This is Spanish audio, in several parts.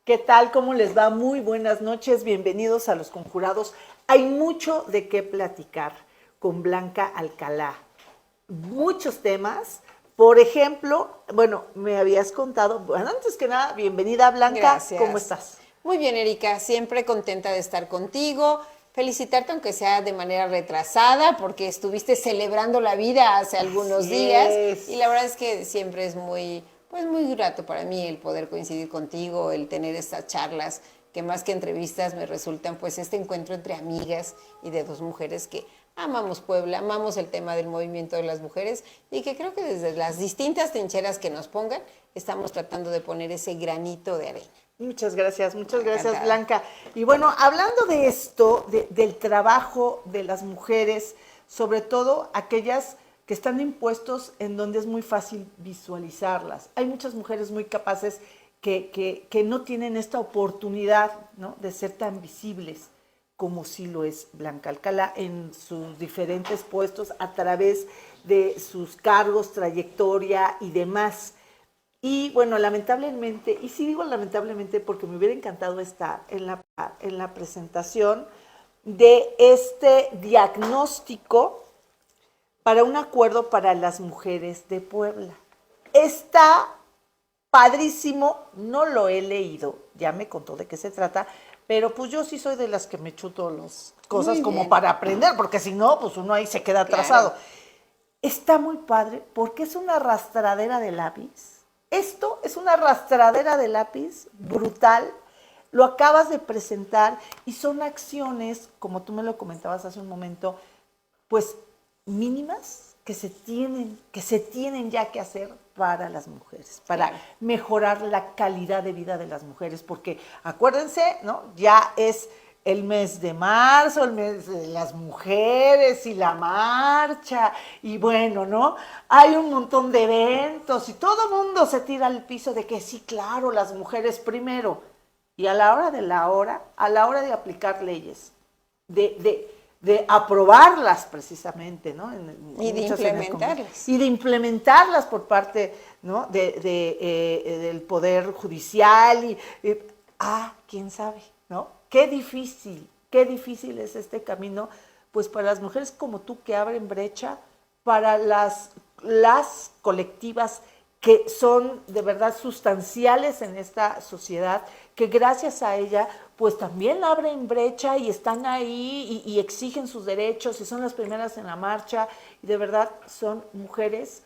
¿Qué tal? ¿Cómo les va? Muy buenas noches, bienvenidos a Los Conjurados. Hay mucho de qué platicar con Blanca Alcalá. Muchos temas. Por ejemplo, bueno, me habías contado, bueno, antes que nada, bienvenida Blanca, ¿cómo Gracias. estás? Muy bien, Erika, siempre contenta de estar contigo. Felicitarte, aunque sea de manera retrasada, porque estuviste celebrando la vida hace algunos Así días. es. Y la verdad es que siempre es muy grato para mí el poder coincidir contigo, el tener estas charlas que más que entrevistas me resultan pues este encuentro entre amigas y de dos mujeres que amamos Puebla, amamos el tema del movimiento de las mujeres y que creo que desde las distintas trincheras que nos pongan estamos tratando de poner ese granito de arena. Muchas gracias Encantada. Blanca. Y bueno, hablando de esto, del trabajo de las mujeres, sobre todo aquellas que están en puestos en donde es muy fácil visualizarlas. Hay muchas mujeres muy capaces que no tienen esta oportunidad, ¿no?, de ser tan visibles como sí lo es Blanca Alcalá en sus diferentes puestos a través de sus cargos, trayectoria y demás. Y bueno, lamentablemente, y sí digo lamentablemente porque me hubiera encantado estar en la presentación de este diagnóstico para un acuerdo para las mujeres de Puebla. Está padrísimo, no lo he leído, ya me contó de qué se trata, pero pues yo sí soy de las que me chuto las cosas Muy como bien, para aprender, porque si no, pues uno ahí se queda claro. atrasado. Está muy padre porque es una arrastradera de lápiz. Esto es una arrastradera de lápiz brutal. Lo acabas de presentar y son acciones, como tú me lo comentabas hace un momento, pues mínimas que se tienen ya que hacer para las mujeres, para Claro. mejorar la calidad de vida de las mujeres, porque acuérdense, ¿no? Ya es el mes de marzo, el mes de las mujeres y la marcha, y bueno, ¿no? Hay un montón de eventos y todo el mundo se tira al piso de que sí, claro, las mujeres primero. Y a la hora de la hora, a la hora de aplicar leyes, de aprobarlas precisamente, ¿no? Y de Muchas en el Congreso, implementarlas. y de implementarlas por parte, ¿no?, del Poder Judicial, quién sabe, ¿no? Qué difícil es este camino, pues para las mujeres como tú que abren brecha, para las colectivas que son de verdad sustanciales en esta sociedad, que gracias a ella pues también abren brecha y están ahí y exigen sus derechos y son las primeras en la marcha y de verdad son mujeres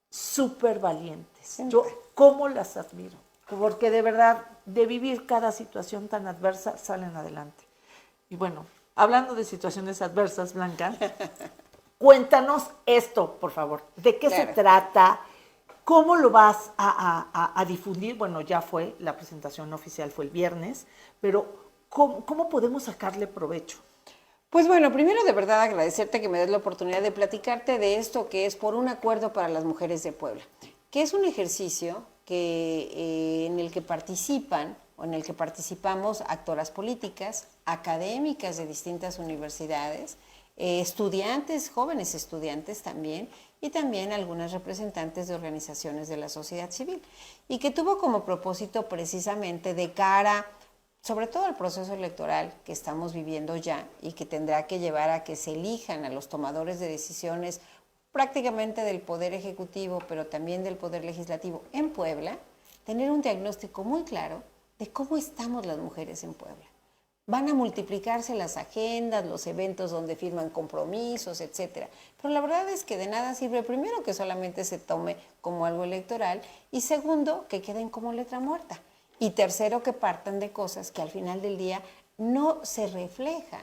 súper valientes. Sin Yo, duda. ¿cómo las admiro? Porque de verdad, de vivir cada situación tan adversa, salen adelante. Y bueno, hablando de situaciones adversas, Blanca, cuéntanos esto, por favor. ¿De qué se Claro. trata? ¿Cómo lo vas a difundir? Bueno, ya fue, la presentación oficial fue el viernes, pero ¿cómo podemos sacarle provecho? Pues bueno, primero de verdad agradecerte que me des la oportunidad de platicarte de esto que es por un acuerdo para las mujeres de Puebla, que es un ejercicio en el que participan o en el que participamos actoras políticas, académicas de distintas universidades, estudiantes, jóvenes estudiantes también, y también algunas representantes de organizaciones de la sociedad civil, y que tuvo como propósito precisamente de cara sobre todo el proceso electoral que estamos viviendo ya y que tendrá que llevar a que se elijan a los tomadores de decisiones prácticamente del Poder Ejecutivo, pero también del Poder Legislativo en Puebla, tener un diagnóstico muy claro de cómo estamos las mujeres en Puebla. Van a multiplicarse las agendas, los eventos donde firman compromisos, etcétera. Pero la verdad es que de nada sirve, primero, que solamente se tome como algo electoral y segundo, que queden como letra muerta. Y tercero, que partan de cosas que al final del día no se reflejan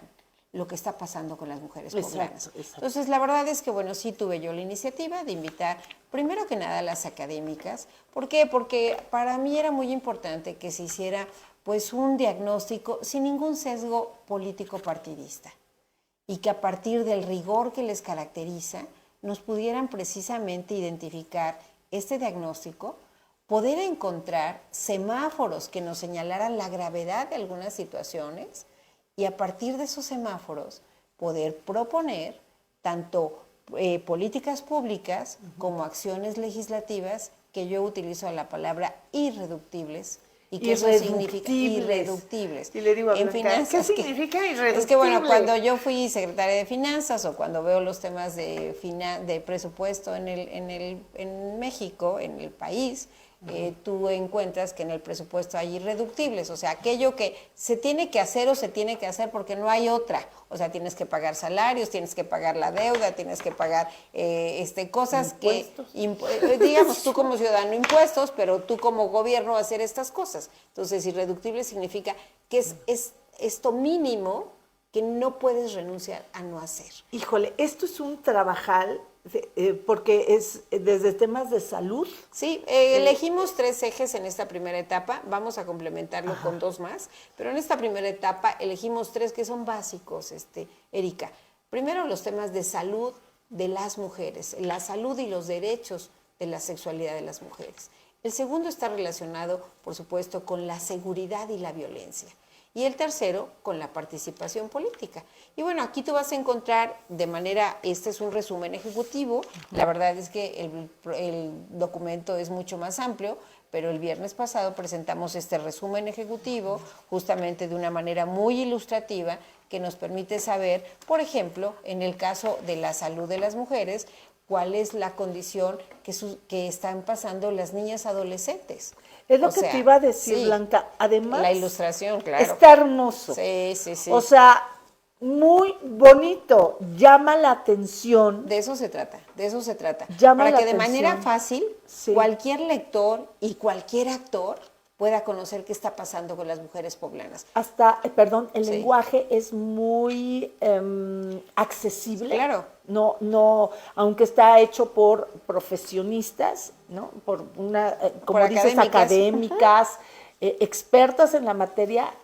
lo que está pasando con las mujeres poblanas. Exacto, exacto. Entonces, la verdad es que, bueno, sí tuve yo la iniciativa de invitar, primero que nada, a las académicas. ¿Por qué? Porque para mí era muy importante que se hiciera, pues, un diagnóstico sin ningún sesgo político partidista y que a partir del rigor que les caracteriza nos pudieran precisamente identificar este diagnóstico, poder encontrar semáforos que nos señalaran la gravedad de algunas situaciones y a partir de esos semáforos poder proponer tanto políticas públicas como acciones legislativas, que yo utilizo la palabra irreductibles, y que eso significa irreductibles. Y le digo a en Blanca, finanzas, ¿qué significa irreductible? Es que bueno, cuando yo fui secretaria de Finanzas o cuando veo los temas de presupuesto en México, en el país, tú encuentras que en el presupuesto hay irreductibles, o sea, aquello que se tiene que hacer o se tiene que hacer porque no hay otra. O sea, tienes que pagar salarios, tienes que pagar la deuda, tienes que pagar cosas impuestos. digamos, tú como ciudadano impuestos, pero tú como gobierno hacer estas cosas. Entonces, irreductible significa que es esto mínimo que no puedes renunciar a no hacer. Híjole, esto es un trabajal porque es desde temas de salud. Sí, elegimos 3 ejes en esta primera etapa, vamos a complementarlo con 2 más, pero en esta primera etapa elegimos 3 que son básicos, Erika. Primero, los temas de salud de las mujeres, la salud y los derechos de la sexualidad de las mujeres. El segundo está relacionado, por supuesto, con la seguridad y la violencia. Y el tercero, con la participación política. Y bueno, aquí tú vas a encontrar de manera, este es un resumen ejecutivo, la verdad es que el documento es mucho más amplio, pero el viernes pasado presentamos este resumen ejecutivo justamente de una manera muy ilustrativa que nos permite saber, por ejemplo, en el caso de la salud de las mujeres, cuál es la condición que están pasando las niñas adolescentes. Es lo que te iba a decir, sí, Blanca. Además, la ilustración, claro. Está hermoso. Sí. O sea, muy bonito, llama la atención. De eso se trata. Llama para la que de atención. manera fácil, sí, cualquier lector y cualquier actor pueda conocer qué está pasando con las mujeres poblanas. Hasta, el lenguaje es muy accesible. Claro. No, aunque está hecho por profesionistas, ¿no? Por como dices, académicas, expertas en la materia,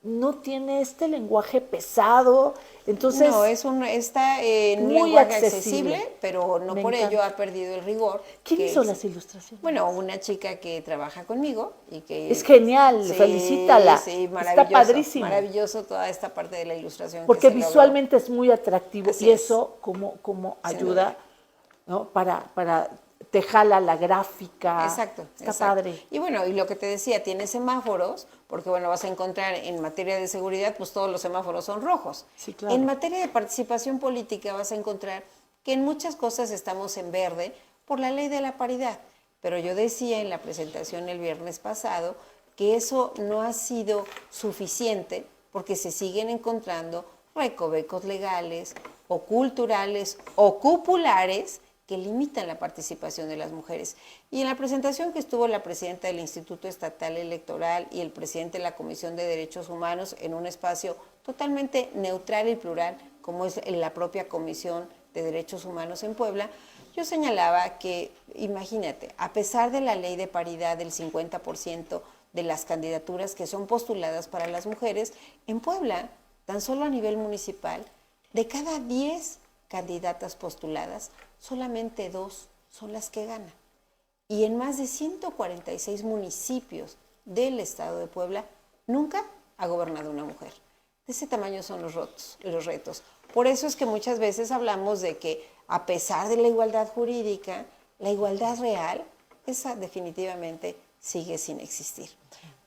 no tiene este lenguaje pesado. Entonces, no, está en un lenguaje accesible, pero no por ello ha perdido el rigor. ¿Quién hizo las ilustraciones? Bueno, una chica que trabaja conmigo y que es genial, felicítala. Sí, maravilloso. Está padrísimo. Maravilloso toda esta parte de la ilustración. Porque visualmente es muy atractivo. Así y eso como ayuda, ¿no? Para te jala la gráfica. Exacto. Está padre. Y bueno, y lo que te decía, tiene semáforos, porque bueno, vas a encontrar en materia de seguridad, pues todos los semáforos son rojos. Sí, claro. En materia de participación política vas a encontrar que en muchas cosas estamos en verde por la ley de la paridad. Pero yo decía en la presentación el viernes pasado que eso no ha sido suficiente porque se siguen encontrando recovecos legales o culturales o cupulares que limitan la participación de las mujeres. Y en la presentación que estuvo la presidenta del Instituto Estatal Electoral y el presidente de la Comisión de Derechos Humanos en un espacio totalmente neutral y plural, como es la propia Comisión de Derechos Humanos en Puebla, yo señalaba que, imagínate, a pesar de la ley de paridad del 50% de las candidaturas que son postuladas para las mujeres, en Puebla, tan solo a nivel municipal, de cada 10 candidatas postuladas, solamente 2 son las que ganan. Y en más de 146 municipios del estado de Puebla, nunca ha gobernado una mujer. De ese tamaño son los retos. Por eso es que muchas veces hablamos de que, a pesar de la igualdad jurídica, la igualdad real, esa definitivamente sigue sin existir.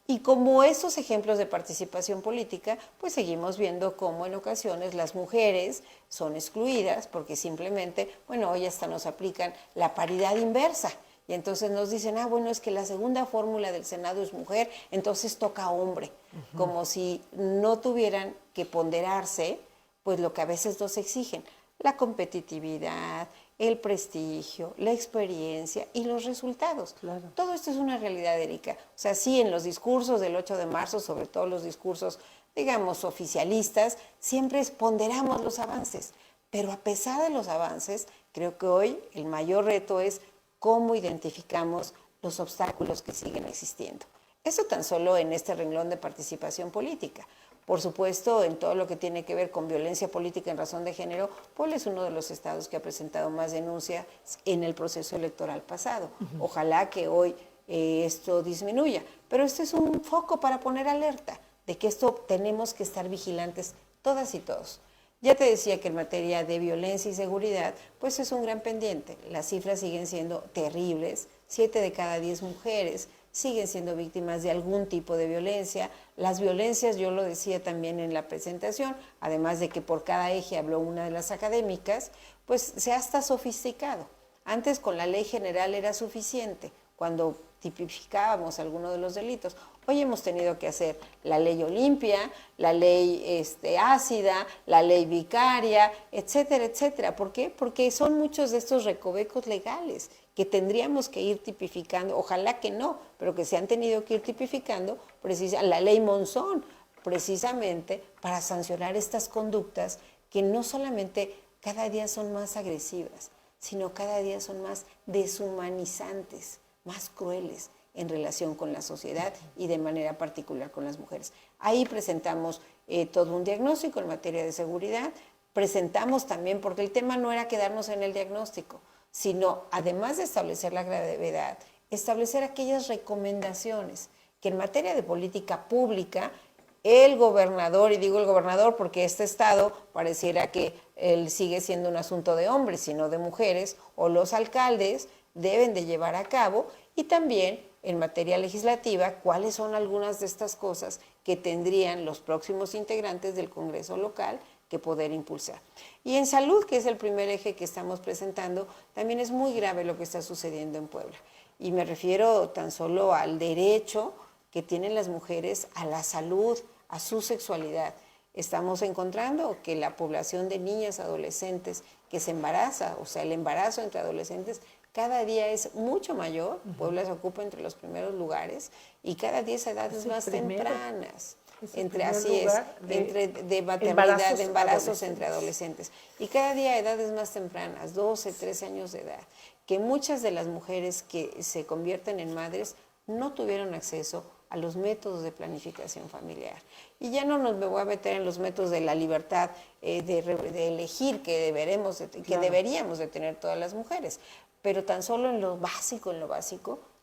Y como esos ejemplos de participación política, pues seguimos viendo cómo en ocasiones las mujeres son excluidas porque simplemente, bueno, hoy hasta nos aplican la paridad inversa. Y entonces nos dicen, bueno, es que la segunda fórmula del Senado es mujer, entonces toca hombre. Como si no tuvieran que ponderarse, pues lo que a veces nos exigen, la competitividad, el prestigio, la experiencia y los resultados. Claro. Todo esto es una realidad, Erika. O sea, sí, en los discursos del 8 de marzo, sobre todo los discursos, digamos, oficialistas, siempre ponderamos los avances. Pero a pesar de los avances, creo que hoy el mayor reto es cómo identificamos los obstáculos que siguen existiendo. Eso tan solo en este renglón de participación política. Por supuesto, en todo lo que tiene que ver con violencia política en razón de género, Puebla es uno de los estados que ha presentado más denuncias en el proceso electoral pasado. Ojalá que hoy esto disminuya, pero este es un foco para poner alerta de que esto tenemos que estar vigilantes todas y todos. Ya te decía que en materia de violencia y seguridad, pues es un gran pendiente. Las cifras siguen siendo terribles. 7 de cada 10 mujeres siguen siendo víctimas de algún tipo de violencia. Las violencias, yo lo decía también en la presentación, además de que por cada eje habló una de las académicas, pues se ha hasta sofisticado. Antes con la ley general era suficiente cuando tipificábamos alguno de los delitos. Hoy hemos tenido que hacer la ley Olimpia, la ley ácida, la ley vicaria, etcétera, etcétera. ¿Por qué? Porque son muchos de estos recovecos legales que tendríamos que ir tipificando, ojalá que no, pero que se han tenido que ir tipificando, la ley Monzón, precisamente para sancionar estas conductas que no solamente cada día son más agresivas, sino cada día son más deshumanizantes, más crueles en relación con la sociedad y de manera particular con las mujeres. Ahí presentamos todo un diagnóstico en materia de seguridad, presentamos también, porque el tema no era quedarnos en el diagnóstico, sino, además de establecer la gravedad, establecer aquellas recomendaciones que en materia de política pública el gobernador, y digo el gobernador porque este estado pareciera que él sigue siendo un asunto de hombres, sino de mujeres, o los alcaldes deben de llevar a cabo, y también en materia legislativa, cuáles son algunas de estas cosas que tendrían los próximos integrantes del Congreso local que poder impulsar. Y en salud, que es el primer eje que estamos presentando, también es muy grave lo que está sucediendo en Puebla. Y me refiero tan solo al derecho que tienen las mujeres a la salud, a su sexualidad. Estamos encontrando que la población de niñas, adolescentes que se embaraza, o sea, el embarazo entre adolescentes, cada día es mucho mayor. Puebla se ocupa entre los primeros lugares y cada día es a edades más tempranas. De maternidad, de embarazos entre adolescentes. Y cada día a edades más tempranas, 12, 13 años de edad, que muchas de las mujeres que se convierten en madres no tuvieron acceso a los métodos de planificación familiar. Y ya no me voy a meter en los métodos de la libertad de elegir que deberíamos de tener todas las mujeres, pero tan solo en lo básico,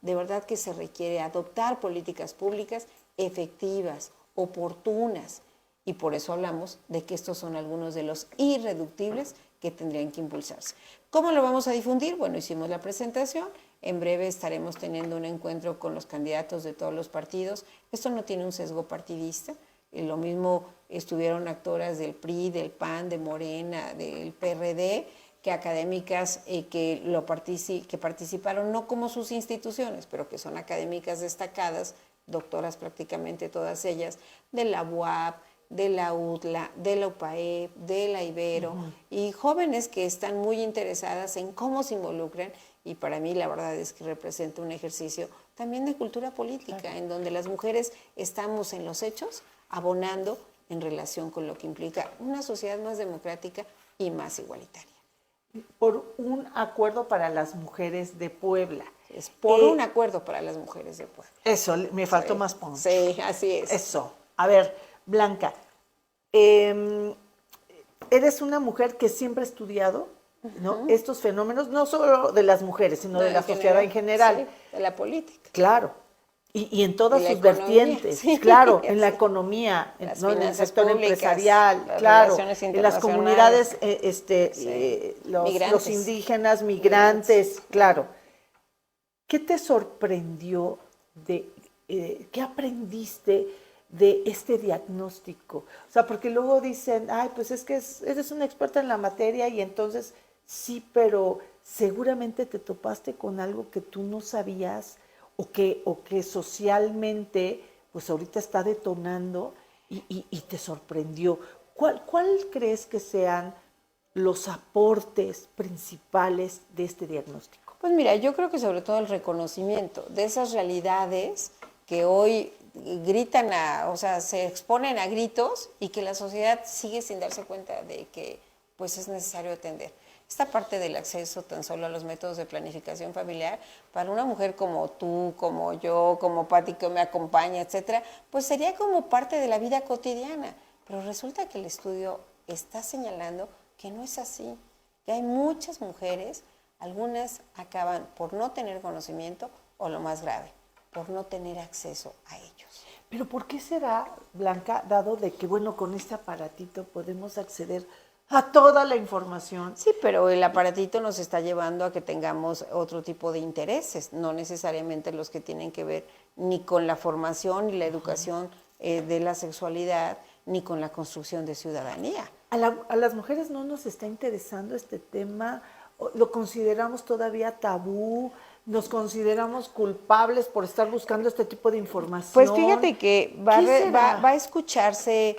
de verdad que se requiere adoptar políticas públicas efectivas, oportunas, y por eso hablamos de que estos son algunos de los irreductibles que tendrían que impulsarse. ¿Cómo lo vamos a difundir? Bueno, hicimos la presentación, en breve estaremos teniendo un encuentro con los candidatos de todos los partidos. Esto no tiene un sesgo partidista, lo mismo estuvieron actoras del PRI, del PAN, de Morena, del PRD, que académicas que participaron no como sus instituciones, pero que son académicas destacadas, doctoras prácticamente todas ellas, de la UAP, de la UTLA, de la UPAEP, de la Ibero, y jóvenes que están muy interesadas en cómo se involucran, y para mí la verdad es que representa un ejercicio también de cultura política, en donde las mujeres estamos en los hechos abonando en relación con lo que implica una sociedad más democrática y más igualitaria. Por un acuerdo para las mujeres de Puebla. Es por un acuerdo para las mujeres de Puebla. Eso, me faltó más punto. Sí, así es. Eso. A ver, Blanca, eres una mujer que siempre ha estudiado, ¿no? Estos fenómenos, no solo de las mujeres, sino de la sociedad en general. Sí, de la política. Claro. Y en todas sus vertientes, sí, claro, en la economía, ¿no? En el sector públicas, empresarial, claro, en las comunidades, los indígenas, migrantes, claro. ¿Qué te sorprendió qué aprendiste de este diagnóstico? O sea, porque luego dicen, ay, pues es que eres una experta en la materia y entonces sí, pero seguramente te topaste con algo que tú no sabías o que socialmente, pues ahorita está detonando y te sorprendió. ¿Cuál crees que sean los aportes principales de este diagnóstico? Pues mira, yo creo que sobre todo el reconocimiento de esas realidades que hoy gritan se exponen a gritos y que la sociedad sigue sin darse cuenta de que pues es necesario atender. Esta parte del acceso tan solo a los métodos de planificación familiar, para una mujer como tú, como yo, como Pati que me acompaña, etcétera, pues sería como parte de la vida cotidiana. Pero resulta que el estudio está señalando que no es así, que hay muchas mujeres, algunas acaban por no tener conocimiento o lo más grave, por no tener acceso a ellos. Pero ¿por qué será, Blanca, dado de que, bueno, con este aparatito podemos acceder a toda la información. Sí, pero el aparatito nos está llevando a que tengamos otro tipo de intereses, no necesariamente los que tienen que ver ni con la formación ni la educación de la sexualidad, ni con la construcción de ciudadanía. A las mujeres no nos está interesando este tema, lo consideramos todavía tabú, nos consideramos culpables por estar buscando este tipo de información. Pues fíjate que va a escucharse,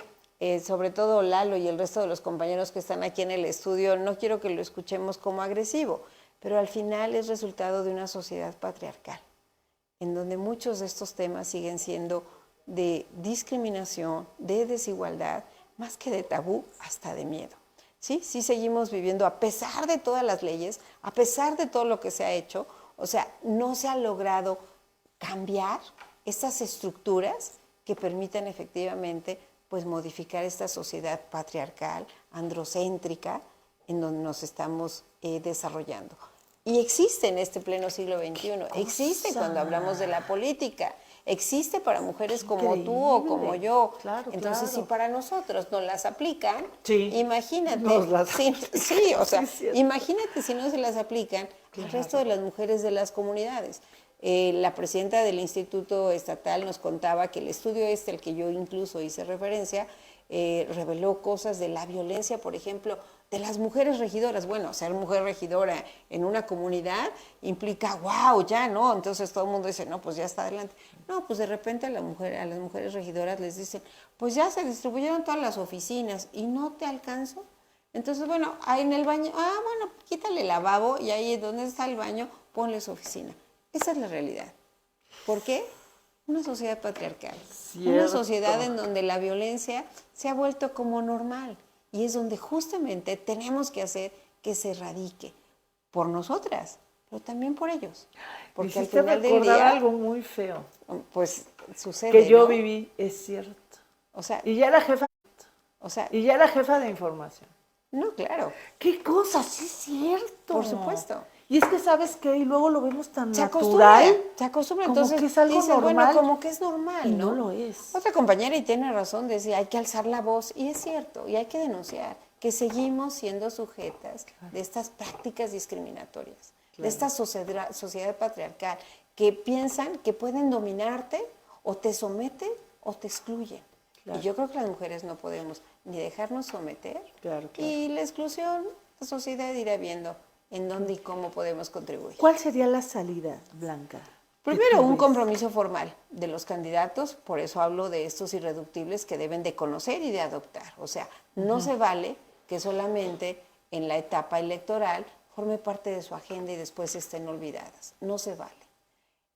sobre todo Lalo y el resto de los compañeros que están aquí en el estudio, no quiero que lo escuchemos como agresivo, pero al final es resultado de una sociedad patriarcal, en donde muchos de estos temas siguen siendo de discriminación, de desigualdad, más que de tabú, hasta de miedo. Sí seguimos viviendo a pesar de todas las leyes, a pesar de todo lo que se ha hecho, o sea, no se ha logrado cambiar estas estructuras que permiten efectivamente pues modificar esta sociedad patriarcal, androcéntrica, en donde nos estamos desarrollando. Y existe en este pleno siglo XXI, existe cuando hablamos de la política, existe para mujeres como tú o como yo. Claro, entonces, claro. si para nosotros no las aplican, sí, imagínate, sí, o sea, sí, imagínate si no se las aplican al resto de las mujeres de las comunidades. La presidenta del Instituto Estatal nos contaba que el estudio al que yo incluso hice referencia, reveló cosas de la violencia, por ejemplo, de las mujeres regidoras. Bueno, ser mujer regidora en una comunidad implica, wow, ya, ¿no? Entonces todo el mundo dice, no, pues ya está adelante. No, pues de repente a las mujeres regidoras les dicen, pues ya se distribuyeron todas las oficinas y no te alcanzo. Entonces, bueno, ahí en el baño, bueno, quítale el lavabo y ahí donde está el baño, ponle su oficina. Esa es la realidad. ¿Por qué? Una sociedad patriarcal. Cierto. Una sociedad en donde la violencia se ha vuelto como normal. Y es donde justamente tenemos que hacer que se erradique por nosotras, pero también por ellos. Porque al final del día, algo muy feo. Pues sucede, que yo ¿no? viví, es cierto. O sea, y ya era jefa. O sea, y ya era jefa de información. No, claro. ¿Qué cosa? Sí es cierto. Por supuesto. Y es que, ¿sabes qué? Y luego lo vemos tan Se natural. Se acostumbra. Como Entonces, que es algo dices, normal. bueno, como que es normal, y ¿no? no lo es. Otra compañera, y tiene razón, decía, hay que alzar la voz. Y es cierto, y hay que denunciar que seguimos siendo sujetas de estas prácticas discriminatorias, de esta sociedad patriarcal, que piensan que pueden dominarte, o te someten, o te excluyen. Claro. Y yo creo que las mujeres no podemos ni dejarnos someter, y la exclusión, la sociedad irá viendo en dónde y cómo podemos contribuir. ¿Cuál sería la salida, Blanca? Primero, un compromiso formal de los candidatos, por eso hablo de estos irreductibles que deben de conocer y de adoptar. O sea, no se vale que solamente en la etapa electoral forme parte de su agenda y después estén olvidadas. No se vale.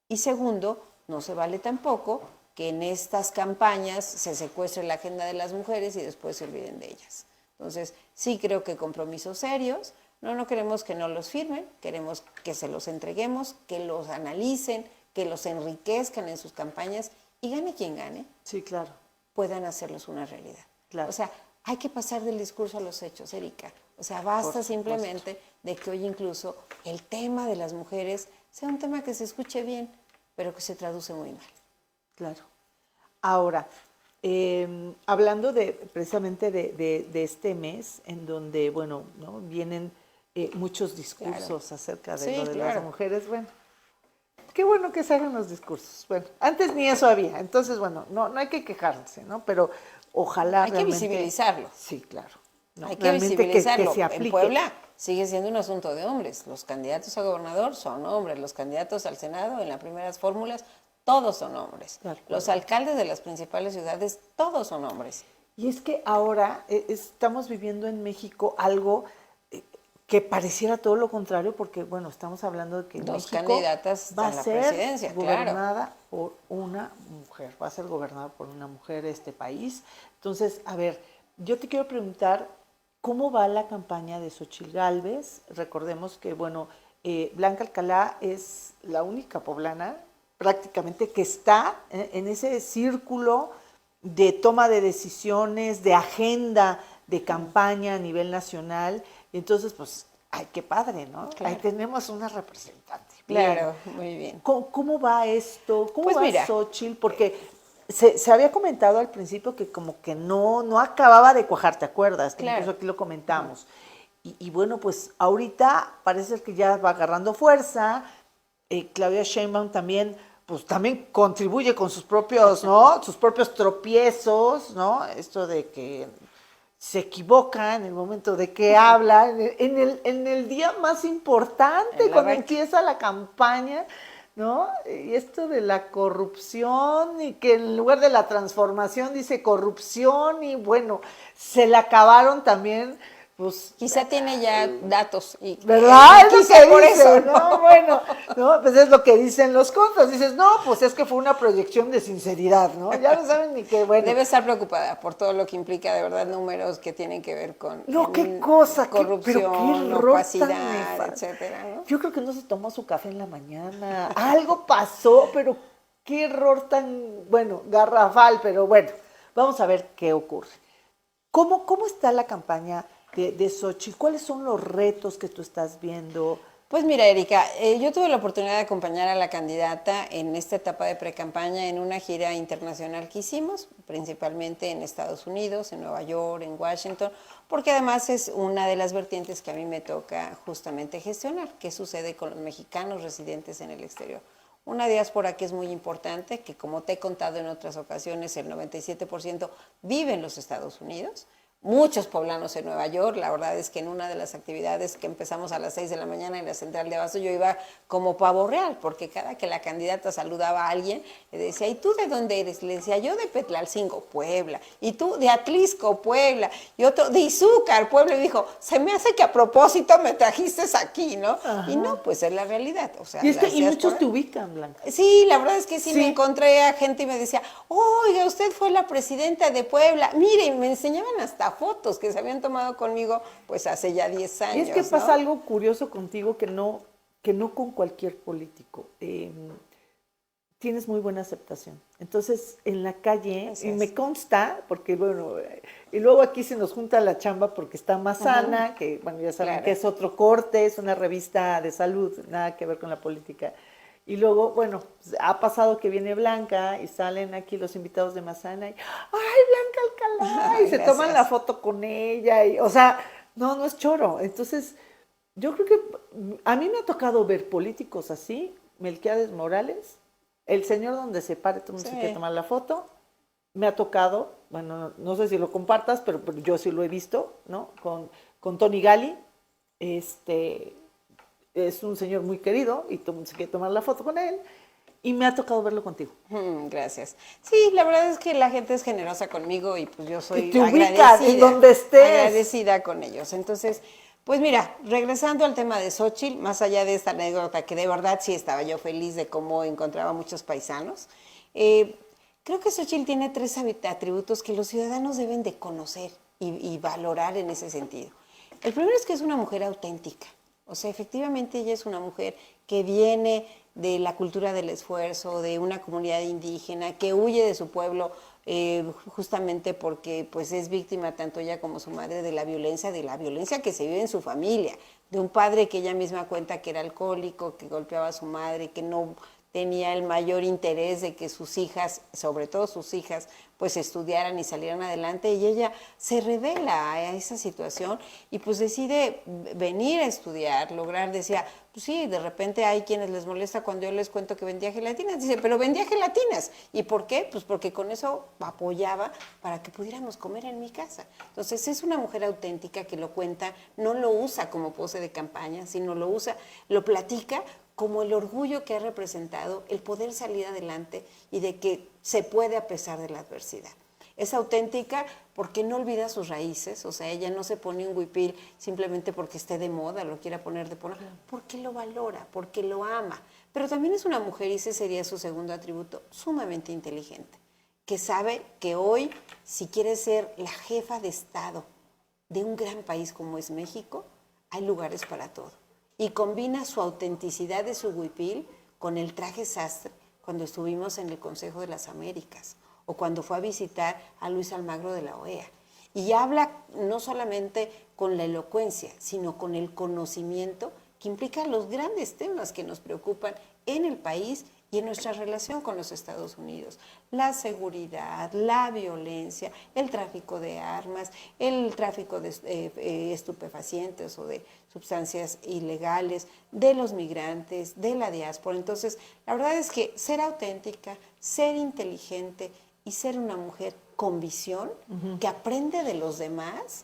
Y segundo, no se vale tampoco que en estas campañas se secuestre la agenda de las mujeres y después se olviden de ellas. Entonces, sí creo que compromisos serios. No queremos que no los firmen, queremos que se los entreguemos, que los analicen, que los enriquezcan en sus campañas y gane quien gane. Sí, claro. Puedan hacerlos una realidad. Claro. O sea, hay que pasar del discurso a los hechos, Erika. O sea, basta simplemente de que hoy incluso el tema de las mujeres sea un tema que se escuche bien, pero que se traduce muy mal. Claro. Ahora, hablando precisamente de este mes, en donde, bueno, ¿no? vienen muchos discursos acerca de lo de las mujeres, bueno, qué bueno que se hagan los discursos. Bueno, antes ni eso había, entonces, bueno, no hay que quejarse, ¿no? Pero ojalá hay realmente... Hay que visibilizarlo. Sí, claro. No, hay que visibilizarlo. En Puebla sigue siendo un asunto de hombres. Los candidatos a gobernador son hombres, los candidatos al Senado en las primeras fórmulas, todos son hombres. Los alcaldes de las principales ciudades, todos son hombres. Y es que ahora estamos viviendo en México algo que pareciera todo lo contrario, porque, bueno, estamos hablando de que Dos México candidatas va a la a ser presidencia, gobernada por una mujer, va a ser gobernada por una mujer este país. Entonces, a ver, yo te quiero preguntar, ¿cómo va la campaña de Xóchitl Gálvez? Recordemos que, bueno, Blanca Alcalá es la única poblana prácticamente que está en ese círculo de toma de decisiones, de agenda de campaña a nivel nacional. Entonces, pues, ay, qué padre, ¿no? Claro. Ahí tenemos una representante. Claro, muy bien. ¿Cómo va esto? ¿Cómo va Xóchitl? Porque se había comentado al principio que como que no acababa de cuajar, ¿te acuerdas? Que Claro. incluso aquí lo comentamos. Y bueno, pues ahorita parece que ya va agarrando fuerza. Claudia Sheinbaum también, pues también contribuye con sus propios, ¿no? Sus propios tropiezos, ¿no? Esto de que se equivoca en el momento de que habla, en el día más importante, cuando empieza la campaña, ¿no? Y esto de la corrupción, y que en lugar de la transformación dice corrupción, y bueno, se la acabaron también, pues... Quizá tiene ya datos. ¿Verdad? Es lo quizá que por dice, eso, ¿no? Bueno, ¿no? Pues es lo que dicen los contras. Dices, no, pues es que fue una proyección de sinceridad, ¿no? Ya no saben ni qué, bueno. Debe estar preocupada por todo lo que implica de verdad números que tienen que ver con No, qué cosa, corrupción, pero qué error tan opacidad, nefasto. etcétera, ¿no? Yo creo que no se tomó su café en la mañana. Algo pasó, pero qué error tan, bueno, garrafal, pero bueno, vamos a ver qué ocurre. ¿Cómo está la campaña de Xóchitl? ¿Cuáles son los retos que tú estás viendo? Pues mira, Erika, yo tuve la oportunidad de acompañar a la candidata en esta etapa de precampaña en una gira internacional que hicimos, principalmente en Estados Unidos, en Nueva York, en Washington, porque además es una de las vertientes que a mí me toca justamente gestionar, qué sucede con los mexicanos residentes en el exterior. Una diáspora que es muy importante, que como te he contado en otras ocasiones, el 97% vive en los Estados Unidos. Muchos poblanos en Nueva York, la verdad es que en una de las actividades que empezamos a las 6 de la mañana en la central de Abasto, yo iba como pavo real, porque cada que la candidata saludaba a alguien, le decía, ¿y tú de dónde eres? Le decía, yo de Petlalcingo, Puebla, y tú de Atlisco, Puebla, y otro de Izúcar, Puebla, y dijo, se me hace que a propósito me trajiste aquí, ¿no? Ajá. Y no, pues es la realidad. O sea, Y es que y muchos te ubican, Blanca. Sí, la verdad es que sí me encontré a gente y me decía, oiga, usted fue la presidenta de Puebla. Mire, y me enseñaban hasta fotos que se habían tomado conmigo pues hace ya 10 años. Y es que ¿no? pasa algo curioso contigo que no con cualquier político. Tienes muy buena aceptación. Entonces, en la calle, y me consta, porque bueno, y luego aquí se nos junta la chamba porque está Mazana, que bueno, ya saben que es otro corte, es una revista de salud, nada que ver con la política. Y luego, bueno, ha pasado que viene Blanca y salen aquí los invitados de Mazana y ¡ay, Blanca Alcalá! Y se toman la foto con ella. Y, o sea, no es choro. Entonces, yo creo que a mí me ha tocado ver políticos así, Melquiades Morales, el señor donde se pare, todo el mundo se quiere tomar la foto. Me ha tocado, bueno, no sé si lo compartas, pero yo sí lo he visto, ¿no? Con Tony Gali, es un señor muy querido y todo el mundo se quiere tomar la foto con él. Y me ha tocado verlo contigo. Gracias. Sí, la verdad es que la gente es generosa conmigo y pues yo soy agradecida. En donde estés. Agradecida con ellos. Entonces, pues mira, regresando al tema de Xóchitl, más allá de esta anécdota que de verdad sí estaba yo feliz de cómo encontraba muchos paisanos, creo que Xóchitl tiene 3 atributos que los ciudadanos deben de conocer y valorar en ese sentido. El primero es que es una mujer auténtica. O sea, efectivamente ella es una mujer que viene de la cultura del esfuerzo, de una comunidad indígena, que huye de su pueblo justamente porque pues es víctima tanto ella como su madre de la violencia que se vive en su familia, de un padre que ella misma cuenta que era alcohólico, que golpeaba a su madre, que no tenía el mayor interés de que sus hijas, sobre todo sus hijas, pues estudiaran y salieran adelante, y ella se revela a esa situación y pues decide venir a estudiar, lograr, decía, pues sí, de repente hay quienes les molesta cuando yo les cuento que vendía gelatinas, dice, pero vendía gelatinas, ¿y por qué? Pues porque con eso apoyaba para que pudiéramos comer en mi casa. Entonces es una mujer auténtica que lo cuenta, no lo usa como pose de campaña, sino lo usa, lo platica como el orgullo que ha representado el poder salir adelante y de que se puede a pesar de la adversidad. Es auténtica porque no olvida sus raíces, o sea, ella no se pone un huipil simplemente porque esté de moda, lo quiera poner de moda, porque lo valora, porque lo ama. Pero también es una mujer, y ese sería su segundo atributo, sumamente inteligente, que sabe que hoy, si quiere ser la jefa de Estado de un gran país como es México, hay lugares para todo. Y combina su autenticidad de su huipil con el traje sastre cuando estuvimos en el Consejo de las Américas o cuando fue a visitar a Luis Almagro de la OEA. Y habla no solamente con la elocuencia, sino con el conocimiento que implica los grandes temas que nos preocupan en el país y en nuestra relación con los Estados Unidos. La seguridad, la violencia, el tráfico de armas, el tráfico de estupefacientes o de sustancias ilegales, de los migrantes, de la diáspora. Entonces, la verdad es que ser auténtica, ser inteligente y ser una mujer con visión, que aprende de los demás,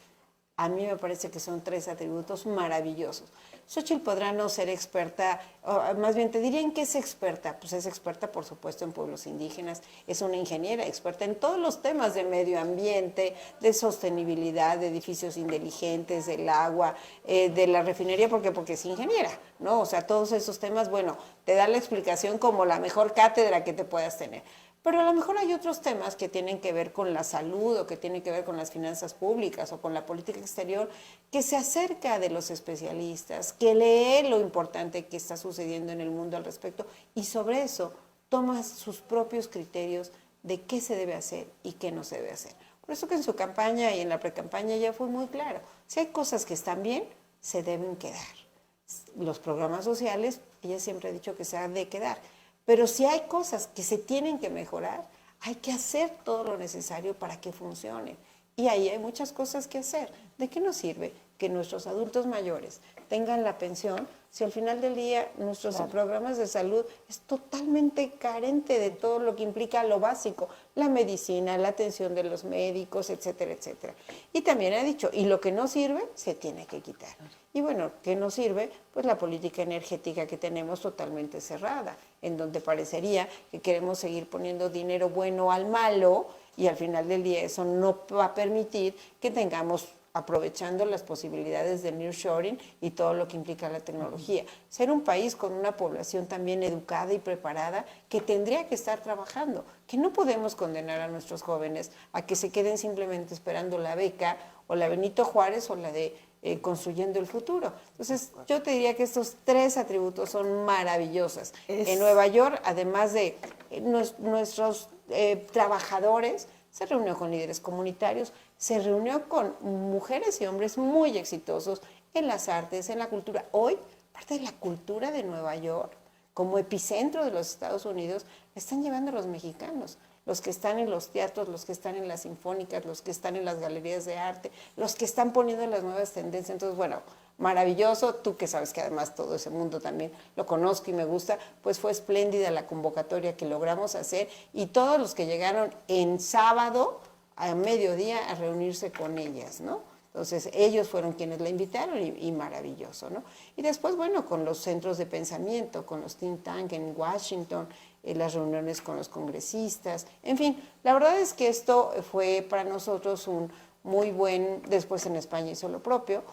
a mí me parece que son 3 atributos maravillosos. Xóchitl podrá no ser experta, o más bien te diría en qué es experta. Pues es experta, por supuesto, en pueblos indígenas, es una ingeniera experta en todos los temas de medio ambiente, de sostenibilidad, de edificios inteligentes, del agua, de la refinería, porque es ingeniera, ¿no? O sea, todos esos temas, bueno, te da la explicación como la mejor cátedra que te puedas tener. Pero a lo mejor hay otros temas que tienen que ver con la salud o que tienen que ver con las finanzas públicas o con la política exterior, que se acerca de los especialistas, que lee lo importante que está sucediendo en el mundo al respecto y sobre eso toma sus propios criterios de qué se debe hacer y qué no se debe hacer. Por eso que en su campaña y en la precampaña ya fue muy claro. Si hay cosas que están bien, se deben quedar. Los programas sociales, ella siempre ha dicho que se han de quedar. Pero si hay cosas que se tienen que mejorar, hay que hacer todo lo necesario para que funcionen. Y ahí hay muchas cosas que hacer. ¿De qué nos sirve que nuestros adultos mayores tengan la pensión si al final del día nuestros programas de salud es totalmente carente de todo lo que implica lo básico, la medicina, la atención de los médicos, etcétera, etcétera? Y también ha dicho, y lo que no sirve, se tiene que quitar. Y bueno, ¿qué nos sirve? Pues la política energética que tenemos totalmente cerrada, en donde parecería que queremos seguir poniendo dinero bueno al malo y al final del día eso no va a permitir que tengamos, aprovechando las posibilidades del nearshoring y todo lo que implica la tecnología. Ser un país con una población también educada y preparada que tendría que estar trabajando, que no podemos condenar a nuestros jóvenes a que se queden simplemente esperando la beca o la Benito Juárez o la de construyendo el futuro. Entonces, yo te diría que estos 3 atributos son maravillosos. En Nueva York, además de nuestros trabajadores, se reunió con líderes comunitarios, se reunió con mujeres y hombres muy exitosos en las artes, en la cultura. Hoy, parte de la cultura de Nueva York, como epicentro de los Estados Unidos, la están llevando los mexicanos. Los que están en los teatros, los que están en las sinfónicas, los que están en las galerías de arte, los que están poniendo las nuevas tendencias. Entonces, bueno, maravilloso. Tú que sabes que además todo ese mundo también lo conozco y me gusta, pues fue espléndida la convocatoria que logramos hacer y todos los que llegaron en sábado a mediodía a reunirse con ellas, ¿no? Entonces, ellos fueron quienes la invitaron y maravilloso, ¿no? Y después, bueno, con los centros de pensamiento, con los think tank en Washington, las reuniones con los congresistas, en fin, la verdad es que esto fue para nosotros un muy buen, después en España hizo lo propio,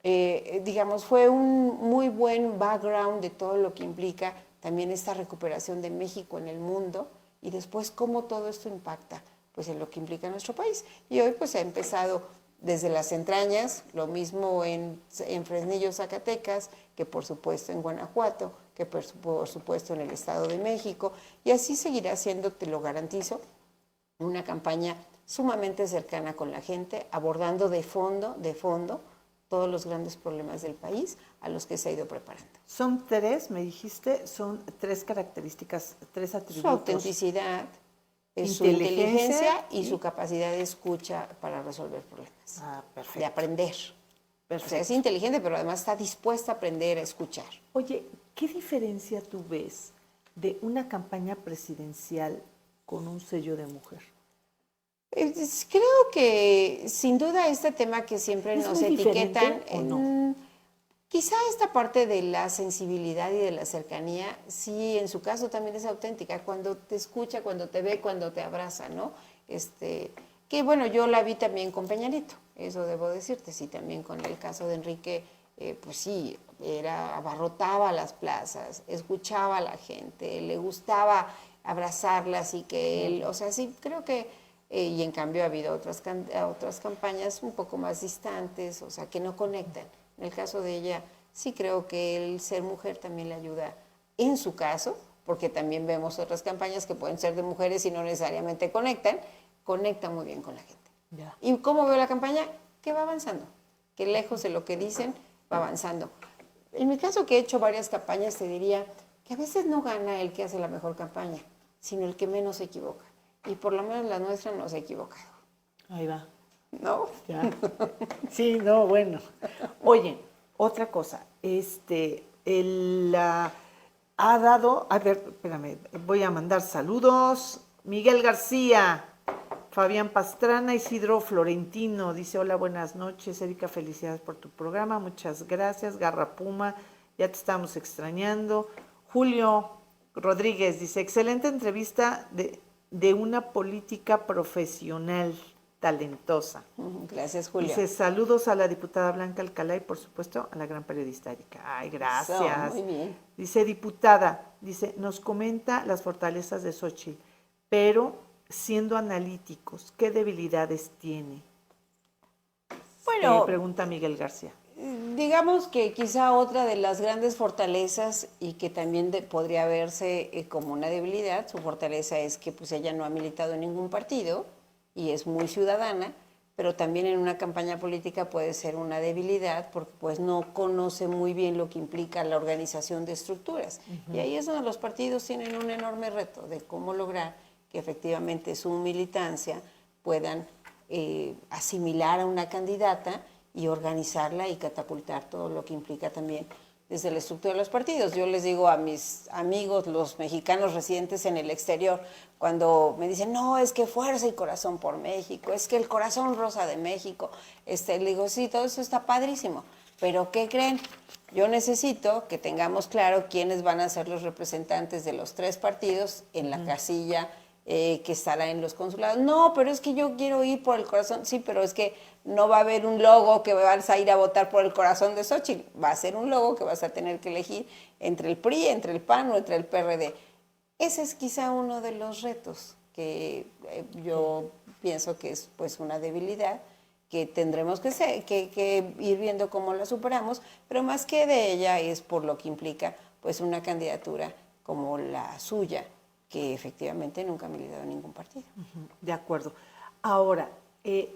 digamos, fue un muy buen background de todo lo que implica también esta recuperación de México en el mundo y después cómo todo esto impacta pues en lo que implica nuestro país. Y hoy pues ha empezado desde las entrañas, lo mismo en Fresnillo, Zacatecas, que por supuesto en Guanajuato, que por supuesto en el Estado de México, y así seguirá siendo, te lo garantizo, una campaña sumamente cercana con la gente, abordando de fondo, todos los grandes problemas del país a los que se ha ido preparando. Son 3, me dijiste, son 3 características, 3 atributos. Su autenticidad, su inteligencia y su capacidad de escucha para resolver problemas. Ah, perfecto. De aprender. Perfecto. O sea, es inteligente, pero además está dispuesta a aprender a escuchar. Oye, ¿qué diferencia tú ves de una campaña presidencial con un sello de mujer? Creo que sin duda este tema que siempre nos etiquetan, ¿o no? Quizá esta parte de la sensibilidad y de la cercanía, sí, en su caso también es auténtica, cuando te escucha, cuando te ve, cuando te abraza, ¿no? Que bueno, yo la vi también con Peña Nieto, eso debo decirte, sí, también con el caso de Enrique, pues sí, abarrotaba las plazas, escuchaba a la gente, le gustaba abrazarlas y que él, o sea, sí, creo que, y en cambio ha habido otras campañas un poco más distantes, o sea, que no conectan. En el caso de ella, sí creo que el ser mujer también le ayuda en su caso, porque también vemos otras campañas que pueden ser de mujeres y no necesariamente conectan muy bien con la gente. Ya. ¿Y cómo veo la campaña? Que va avanzando, que lejos de lo que dicen, va avanzando. En mi caso, que he hecho varias campañas, te diría que a veces no gana el que hace la mejor campaña, sino el que menos se equivoca. Y por lo menos la nuestra no se ha equivocado. Ahí va. ¿No? Ya. Sí, no, bueno. Oye, otra cosa, ha dado, a ver, espérame, voy a mandar saludos. Miguel García, Fabián Pastrana, Isidro Florentino, dice, hola, buenas noches, Erika, felicidades por tu programa, muchas gracias. Garra Puma, ya te estamos extrañando. Julio Rodríguez dice, excelente entrevista de una política profesional talentosa. Gracias, Julio. Dice, saludos a la diputada Blanca Alcalá y por supuesto a la gran periodista Erika. Ay, gracias. Eso, muy bien. Dice, diputada, dice, nos comenta las fortalezas de Xóchitl, pero siendo analíticos, ¿qué debilidades tiene? Bueno, pregunta Miguel García. Digamos que quizá otra de las grandes fortalezas y que también podría verse como una debilidad, su fortaleza es que pues ella no ha militado en ningún partido y es muy ciudadana, pero también en una campaña política puede ser una debilidad porque pues no conoce muy bien lo que implica la organización de estructuras. Y ahí es donde los partidos tienen un enorme reto de cómo lograr que efectivamente su militancia puedan asimilar a una candidata y organizarla y catapultar todo lo que implica también desde la estructura de los partidos. Yo les digo a mis amigos, los mexicanos residentes en el exterior, cuando me dicen, no, es que fuerza y corazón por México, es que el corazón rosa de México, le digo, sí, todo eso está padrísimo, pero ¿qué creen? Yo necesito que tengamos claro quiénes van a ser los representantes de los tres partidos en la casilla que estará en los consulados. No, pero es que yo quiero ir por el corazón. Sí, pero es que no va a haber un logo que vas a ir a votar por el corazón de Xóchitl. Va a ser un logo que vas a tener que elegir entre el PRI, entre el PAN o entre el PRD. Ese es quizá uno de los retos que yo pienso que es pues una debilidad que tendremos que ir viendo cómo la superamos, pero más que de ella es por lo que implica pues una candidatura como la suya, que efectivamente nunca ha militado en ningún partido. De acuerdo. Ahora,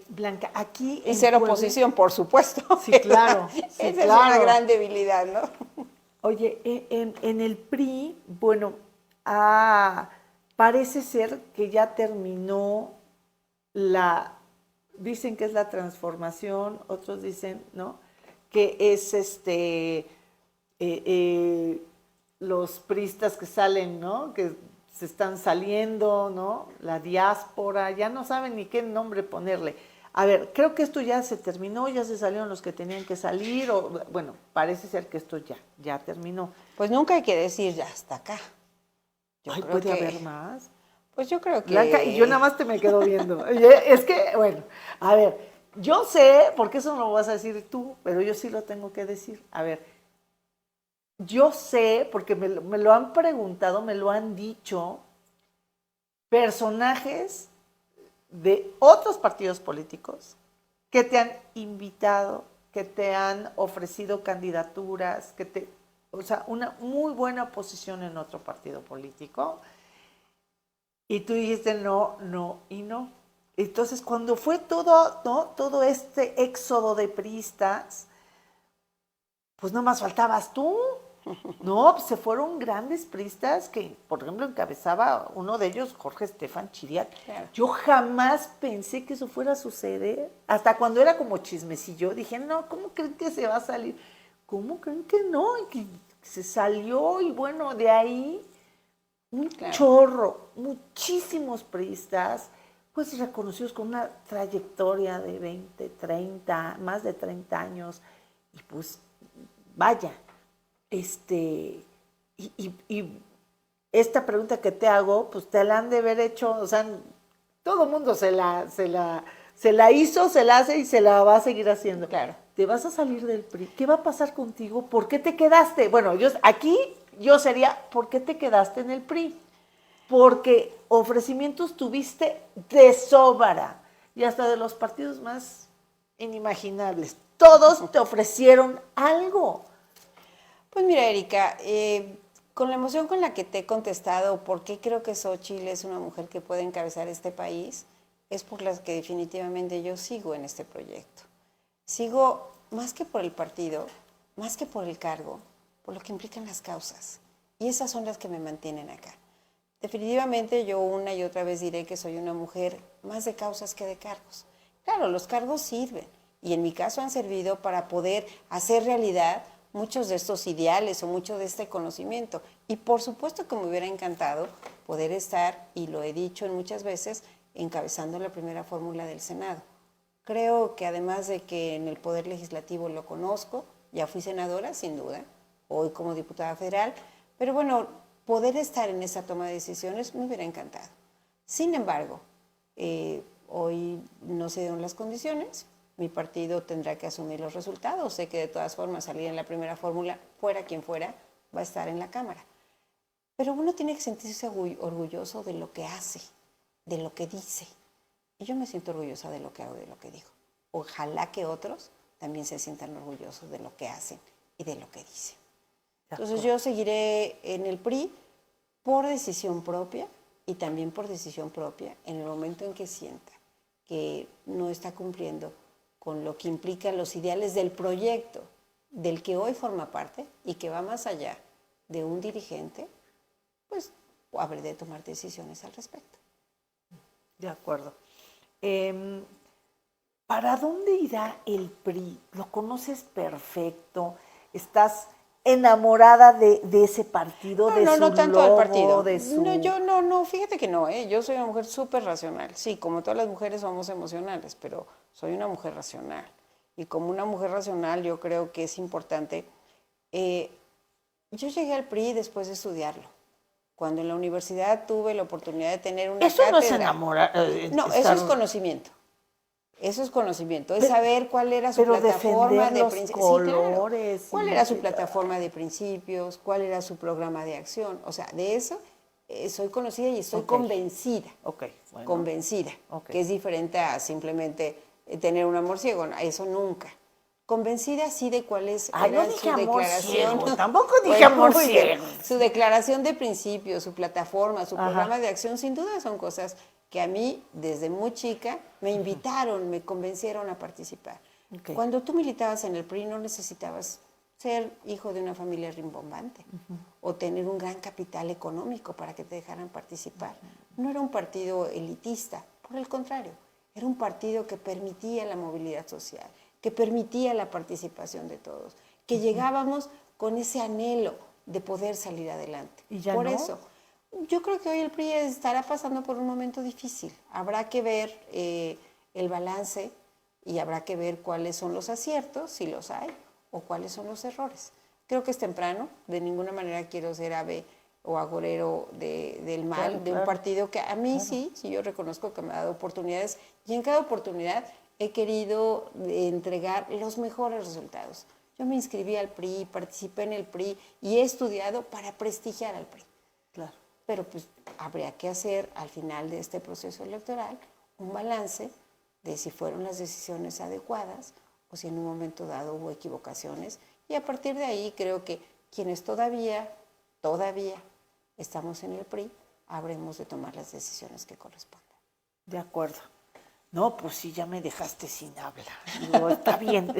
Blanca, aquí... Y ser oposición, por supuesto. Sí, claro. Sí, esa es una gran debilidad, ¿no? Oye, en el PRI, bueno, parece ser que ya terminó dicen que es la transformación, otros dicen, ¿no? Que es los priistas que salen, ¿no? Que se están saliendo, ¿no? La diáspora, ya no saben ni qué nombre ponerle. A ver, creo que esto ya se terminó, ya se salieron los que tenían que salir, o bueno, parece ser que esto ya terminó. Pues nunca hay que decir ya hasta acá. Ay, ¿puede haber más? Pues yo creo que... Blanca, y yo nada más te me quedo viendo. Es que, bueno, a ver, yo sé, porque eso no lo vas a decir tú, pero yo sí lo tengo que decir. A ver, yo sé, porque me lo han preguntado, me lo han dicho, personajes de otros partidos políticos que te han invitado, que te han ofrecido candidaturas, o sea, una muy buena posición en otro partido político, y tú dijiste no, no y no. Entonces, cuando fue todo, ¿no? Todo este éxodo de priistas, pues no más faltabas tú. No, pues se fueron grandes priistas que, por ejemplo, encabezaba uno de ellos, Jorge Estefan Chiriac. Claro. Yo jamás pensé que eso fuera a suceder. Hasta cuando era como chismecillo, dije, no, ¿cómo creen que se va a salir? ¿Cómo creen que no? Que se salió y bueno, de ahí un chorro, muchísimos priistas, pues reconocidos con una trayectoria de 20, 30, más de 30 años. Y pues, vaya. Y esta pregunta que te hago, pues te la han de haber hecho, o sea, todo el mundo se la hizo, se la hace y se la va a seguir haciendo. Claro. ¿Te vas a salir del PRI? ¿Qué va a pasar contigo? ¿Por qué te quedaste? Bueno, aquí yo sería, ¿por qué te quedaste en el PRI? Porque ofrecimientos tuviste de sobra y hasta de los partidos más inimaginables. Todos te ofrecieron algo. Pues mira, Erika, con la emoción con la que te he contestado por qué creo que Xóchitl es una mujer que puede encabezar este país, es por las que definitivamente yo sigo en este proyecto. Sigo más que por el partido, más que por el cargo, por lo que implican las causas. Y esas son las que me mantienen acá. Definitivamente yo una y otra vez diré que soy una mujer más de causas que de cargos. Claro, los cargos sirven y en mi caso han servido para poder hacer realidad muchos de estos ideales o mucho de este conocimiento. Y por supuesto que me hubiera encantado poder estar, y lo he dicho muchas veces, encabezando la primera fórmula del Senado. Creo que además de que en el Poder Legislativo lo conozco, ya fui senadora, sin duda, hoy como diputada federal, pero bueno, poder estar en esa toma de decisiones me hubiera encantado. Sin embargo, hoy no se dieron las condiciones, mi partido tendrá que asumir los resultados, sé que de todas formas salir en la primera fórmula, fuera quien fuera, va a estar en la Cámara. Pero uno tiene que sentirse orgulloso de lo que hace, de lo que dice. Y yo me siento orgullosa de lo que hago, de lo que digo. Ojalá que otros también se sientan orgullosos de lo que hacen y de lo que dicen. Entonces yo seguiré en el PRI por decisión propia y también por decisión propia en el momento en que sienta que no está cumpliendo con lo que implican los ideales del proyecto del que hoy forma parte y que va más allá de un dirigente, pues habré de tomar decisiones al respecto. De acuerdo. ¿Para dónde irá el PRI? ¿Lo conoces perfecto? ¿Estás enamorada de ese partido, de su no tanto logo, del partido. de su... No, fíjate que no, yo soy una mujer súper racional. Sí, como todas las mujeres somos emocionales, pero soy una mujer racional. Y como una mujer racional yo creo que es importante. Yo llegué al PRI después de estudiarlo. Cuando en la universidad tuve la oportunidad de tener una Eso cátedra. no es enamorar. No, eso es conocimiento. Eso es conocimiento, es saber cuál era su plataforma de principios. Sí, claro. ¿Cuál era su plataforma de principios? ¿Cuál era su programa de acción? O sea, de eso soy conocida y estoy convencida. Bueno. Convencida, que es diferente a simplemente tener un amor ciego. No, eso nunca. Convencida sí de cuál es era su declaración. Ciego, tampoco dije amor ciego. Su declaración de principios, su plataforma, su programa de acción, sin duda son cosas que a mí, desde muy chica, me invitaron, me convencieron a participar. Cuando tú militabas en el PRI no necesitabas ser hijo de una familia rimbombante o tener un gran capital económico para que te dejaran participar. No era un partido elitista, por el contrario, era un partido que permitía la movilidad social, que permitía la participación de todos, que llegábamos con ese anhelo de poder salir adelante. ¿Y ya por no? eso, yo creo que hoy el PRI estará pasando por un momento difícil. Habrá que ver el balance y habrá que ver cuáles son los aciertos, si los hay, o cuáles son los errores. Creo que es temprano, de ninguna manera quiero ser ave o agorero del mal, de un partido que a mí sí yo reconozco que me ha dado oportunidades y en cada oportunidad he querido entregar los mejores resultados. Yo me inscribí al PRI, participé en el PRI y he estudiado para prestigiar al PRI. Claro. Pero pues habría que hacer al final de este proceso electoral un balance de si fueron las decisiones adecuadas o si en un momento dado hubo equivocaciones. Y a partir de ahí creo que quienes todavía estamos en el PRI, habremos de tomar las decisiones que correspondan. De acuerdo. No, pues sí, ya me dejaste sin hablar. Digo, está bien.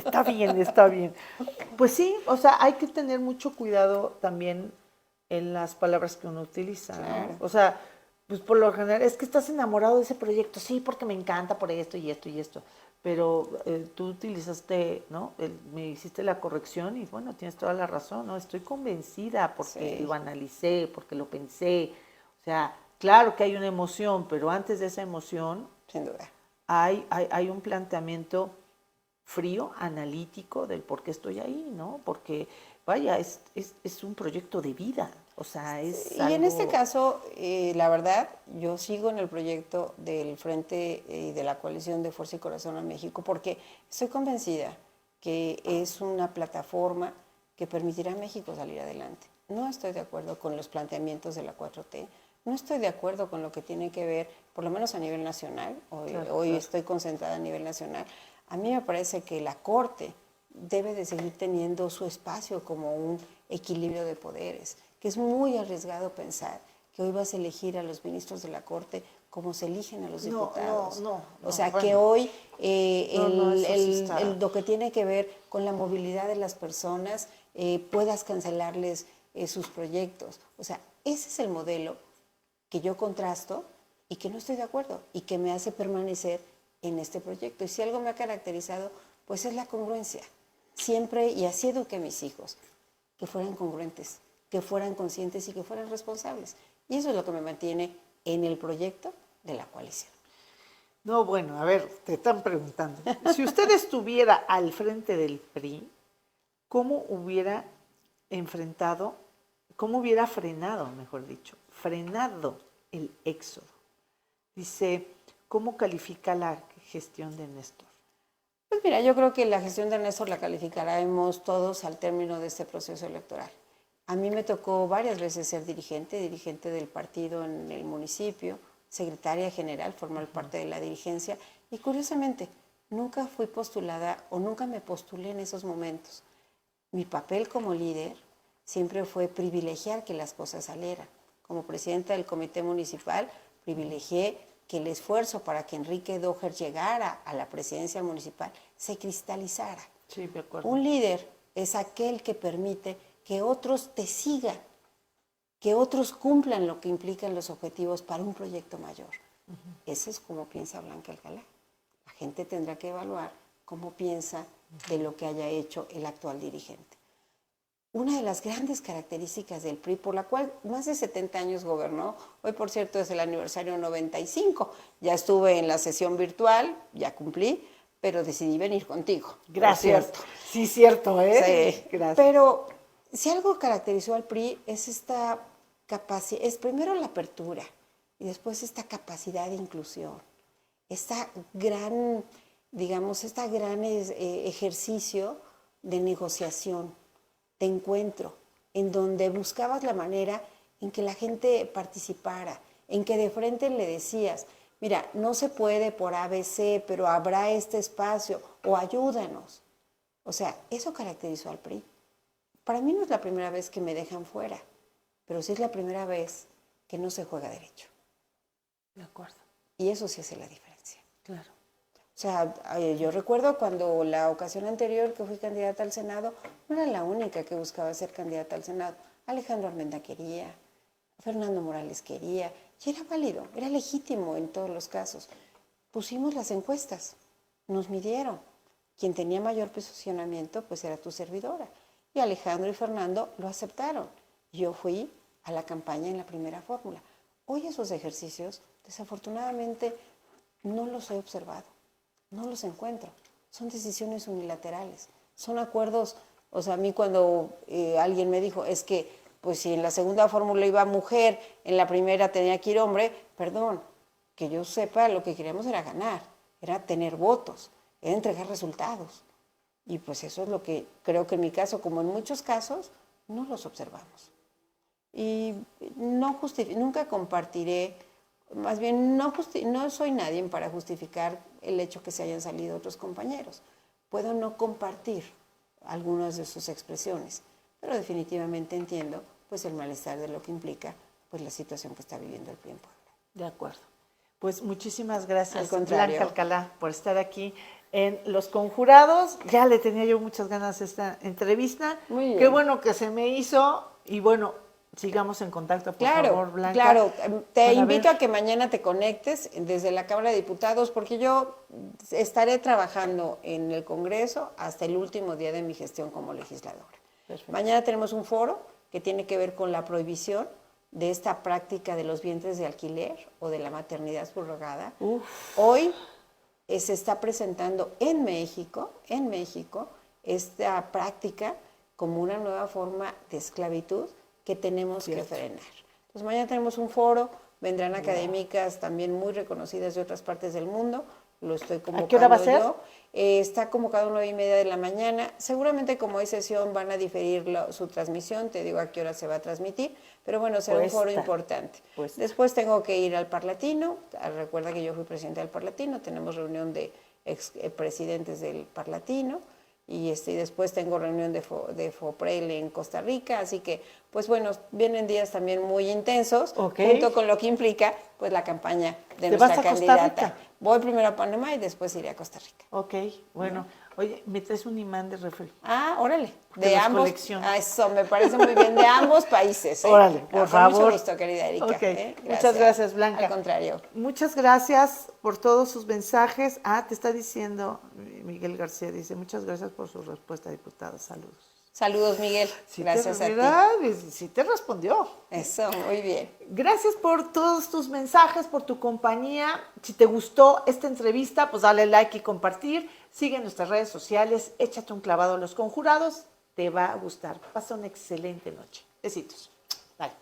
Pues sí, o sea, hay que tener mucho cuidado también en las palabras que uno utiliza, claro. ¿no? O sea, pues por lo general, es que estás enamorado de ese proyecto, sí, porque me encanta por esto y esto y esto, pero tú utilizaste, ¿no? Me hiciste la corrección y bueno, tienes toda la razón, ¿no? Estoy convencida porque lo analicé, porque lo pensé, o sea, claro que hay una emoción, pero antes de esa emoción, sin duda, hay un planteamiento frío, analítico del por qué estoy ahí, ¿no? Porque, vaya, es un proyecto de vida, o sea, es algo... Y en este caso, la verdad, yo sigo en el proyecto del Frente y de la Coalición de Fuerza y Corazón a México porque estoy convencida que es una plataforma que permitirá a México salir adelante. No estoy de acuerdo con los planteamientos de la 4T, no estoy de acuerdo con lo que tiene que ver, por lo menos a nivel nacional, hoy estoy concentrada a nivel nacional. A mí me parece que la Corte debe de seguir teniendo su espacio como un equilibrio de poderes, que es muy arriesgado pensar que hoy vas a elegir a los ministros de la Corte como se eligen a los diputados. O sea, que hoy lo que tiene que ver con la movilidad de las personas, puedas cancelarles sus proyectos. O sea, ese es el modelo que yo contrasto y que no estoy de acuerdo y que me hace permanecer en este proyecto. Y si algo me ha caracterizado, pues es la congruencia. Siempre, y así eduqué a mis hijos, que fueran congruentes, que fueran conscientes y que fueran responsables. Y eso es lo que me mantiene en el proyecto de la coalición. No, bueno, a ver, te están preguntando. Si usted estuviera al frente del PRI, ¿cómo hubiera enfrentado, cómo hubiera frenado, mejor dicho, frenado el éxodo? Dice, ¿cómo califica la gestión de Néstor? Pues mira, yo creo que la gestión de Néstor la calificaremos todos al término de este proceso electoral. A mí me tocó varias veces ser dirigente del partido en el municipio, secretaria general, formar parte de la dirigencia, y curiosamente, nunca fui postulada o nunca me postulé en esos momentos. Mi papel como líder siempre fue privilegiar que las cosas salieran. Como presidenta del comité municipal, privilegié que el esfuerzo para que Enrique Doher llegara a la presidencia municipal se cristalizara. Sí, me acuerdo. Un líder es aquel que permite que otros te sigan, que otros cumplan lo que implican los objetivos para un proyecto mayor. Ese es como piensa Blanca Alcalá. La gente tendrá que evaluar cómo piensa de lo que haya hecho el actual dirigente. Una de las grandes características del PRI, por la cual más de 70 años gobernó, hoy por cierto es el aniversario 95, ya estuve en la sesión virtual, ya cumplí, pero decidí venir contigo. Gracias. Sí, cierto, ¿eh? Sí, gracias. Pero si algo caracterizó al PRI es esta capacidad, es primero la apertura y después esta capacidad de inclusión, esta gran, digamos, ejercicio de negociación, de encuentro, en donde buscabas la manera en que la gente participara, en que de frente le decías, mira, no se puede por ABC, pero habrá este espacio, o ayúdanos. O sea, eso caracterizó al PRI. Para mí no es la primera vez que me dejan fuera, pero sí es la primera vez que no se juega derecho. De acuerdo. Y eso sí hace la diferencia. Claro. O sea, yo recuerdo cuando la ocasión anterior que fui candidata al Senado, no era la única que buscaba ser candidata al Senado. Alejandro Armenta quería, Fernando Morales quería, y era válido, era legítimo en todos los casos. Pusimos las encuestas, nos midieron. Quien tenía mayor posicionamiento, pues era tu servidora. Y Alejandro y Fernando lo aceptaron. Yo fui a la campaña en la primera fórmula. Hoy esos ejercicios, desafortunadamente, no los he observado. No los encuentro. Son decisiones unilaterales. Son acuerdos. O sea, a mí cuando alguien me dijo, es que, pues si en la segunda fórmula iba mujer, en la primera tenía que ir hombre, perdón, que yo sepa, lo que queríamos era ganar, era tener votos, era entregar resultados. Y pues eso es lo que creo que en mi caso, como en muchos casos, no los observamos. Y nunca compartiré. Más bien, no soy nadie para justificar el hecho que se hayan salido otros compañeros. Puedo no compartir algunas de sus expresiones, pero definitivamente entiendo pues, el malestar de lo que implica pues, la situación que está viviendo el PRI en Puebla. De acuerdo. Pues muchísimas gracias, Al contrario. Blanca Alcalá, por estar aquí en Los Conjurados. Ya le tenía yo muchas ganas a esta entrevista. Muy bien. Qué bueno que se me hizo y bueno, sigamos en contacto, por favor, Blanca. Claro, te invito ver. a que mañana te conectes desde la Cámara de Diputados porque yo estaré trabajando en el Congreso hasta el último día de mi gestión como legisladora. Perfecto. Mañana tenemos un foro que tiene que ver con la prohibición de esta práctica de los vientres de alquiler o de la maternidad subrogada. Hoy se está presentando en México esta práctica como una nueva forma de esclavitud que tenemos que frenar. Entonces mañana tenemos un foro, vendrán académicas también muy reconocidas de otras partes del mundo, lo estoy convocando. ¿A qué hora va a ser? Yo. Está convocado a 9:30 de la mañana. Seguramente como hay sesión van a diferir su transmisión, te digo a qué hora se va a transmitir, pero bueno, será un foro importante. Después tengo que ir al Parlatino, recuerda que yo fui presidenta del Parlatino, tenemos reunión de expresidentes del Parlatino, y después tengo reunión de FOPREL en Costa Rica, así que, pues bueno, vienen días también muy intensos, junto con lo que implica, pues la campaña de nuestra candidata. Voy primero a Panamá y después iré a Costa Rica. Ok, bueno, Oye, me traes un imán de refri. Ah, órale. De De las ambos. colecciones. Ah, eso me parece muy bien. De ambos países. Órale, por Con favor. mucho gusto, querida Erika. Ok, muchas gracias, Blanca. Al contrario. Muchas gracias por todos sus mensajes. Ah, te está diciendo Miguel García, dice, muchas gracias por su respuesta, diputada. Saludos. Saludos, Miguel. Sí Gracias a ti. Sí te respondió. Eso, muy bien. Gracias por todos tus mensajes, por tu compañía. Si te gustó esta entrevista, pues dale like y compartir. Sigue en nuestras redes sociales, échate un clavado a Los Conjurados. Te va a gustar. Pasa una excelente noche. Besitos. Bye.